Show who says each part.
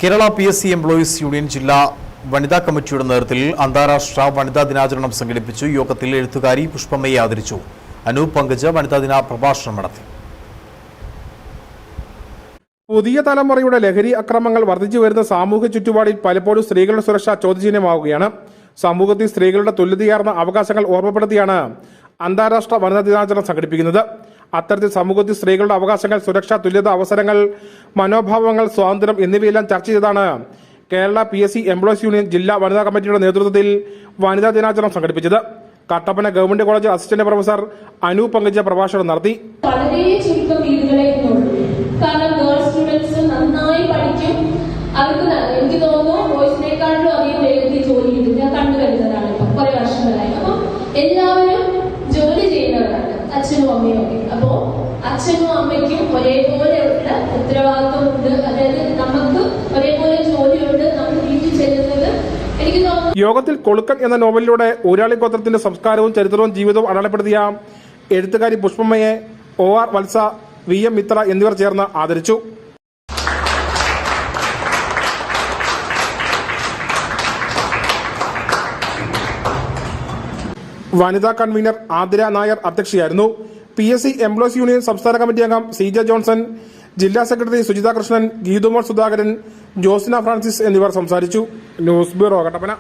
Speaker 1: Kerala PSC employees union ജില്ലാ വനിതാ കമ്മിറ്റിയുടെ നേതൃത്വത്തിൽ അന്താരാഷ്ട്ര വനിതാ ദിനാചരണം സംഘടിപ്പിച്ചു. യോഗത്തിൽ എഴുത്തുകാരി പുഷ്പമ്മയെ ആദരിച്ചു. അനൂപ് പങ്കജ് വനിതാ ദിന പ്രഭാഷണം നടത്തി.
Speaker 2: പുതിയ തലമുറയുടെ ലഹരി അക്രമങ്ങൾ വർദ്ധിച്ചു വരുന്ന സാമൂഹ്യ ചുറ്റുപാടിൽ പലപ്പോഴും സ്ത്രീകളുടെ സുരക്ഷ ചോദ്യചിഹ്നമാവുകയാണ്. സമൂഹത്തിൽ സ്ത്രീകളുടെ തുല്യതയാർന്ന അവകാശങ്ങൾ ഓർമ്മപ്പെടുത്തിയാണ് അന്താരാഷ്ട്ര വനിതാ ദിനാചരണം സംഘടിപ്പിക്കുന്നത്. അത്തരത്തിൽ സമൂഹത്തിൽ സ്ത്രീകളുടെ അവകാശങ്ങൾ, സുരക്ഷ, തുല്യത, അവസരങ്ങൾ, മനോഭാവങ്ങൾ, സ്വാതന്ത്ര്യം എന്നിവയെല്ലാം ചർച്ച ചെയ്താണ് കേരള PSC എംപ്ലോയീസ് യൂണിയൻ ജില്ലാ വനിതാ കമ്മിറ്റിയുടെ നേതൃത്വത്തിൽ വനിതാ ദിനാചരണം സംഘടിപ്പിച്ചത്. Kattappana government college assistant professor Anoop Pankaja പ്രഭാഷണം നടത്തി.
Speaker 3: വളരെ ചുരുക്കം വീടുകളെ കാരണം ഗേൾസ് സ്റ്റുഡൻസ് നന്നായി പഠിക്കും. അവർക്ക് എനിക്ക് തോന്നുന്നു ബോയ്സിനെക്കാളും അധികം വേഗത്തിൽ ജോലി കിട്ടും. ഞാൻ കണ്ടുവരുന്നതാണ് ഇപ്പൊ കുറെ വർഷങ്ങളായി. അപ്പൊ എല്ലാവരും ജോലി ചെയ്യുന്നവരാണ്, അച്ഛനും അമ്മയും ഒക്കെ. അപ്പോ അച്ഛനും അമ്മയ്ക്കും ഒരേപോലെയുള്ള ഉത്തരവാദിത്വമുണ്ട്. അതായത് നമുക്ക് ഒരേപോലെ ജോലിയുണ്ട്. നമ്മൾ വീട്ടിൽ ചെല്ലുന്നത് എനിക്ക് തോന്നുന്നു.
Speaker 2: യോഗത്തിൽ കൊളുക്കൻ എന്ന നോവലിലൂടെ ഊരാളി ഗോത്രത്തിന്റെ സംസ്കാരവും ചരിത്രവും ജീവിതവും അടയാളപ്പെടുത്തിയ എഴുത്തുകാരി പുഷ്പമ്മയെ OR വത്സ, VM മിത്ര എന്നിവർ ചേർന്ന് ആദരിച്ചു. വനിതാ കൺവീനർ ആതിര നായർ അധ്യക്ഷയായിരുന്നു. PSC എംപ്ലോയീസ് യൂണിയൻ സംസ്ഥാന കമ്മിറ്റി അംഗം CJ ജോൺസൺ, ജില്ലാ സെക്രട്ടറി സുജിത കൃഷ്ണൻ, ഗീതുമോൾ സുധാകരൻ, ജോസിന ഫ്രാൻസിസ് എന്നിവർ സംസാരിച്ചു. News bureau, Kattappana.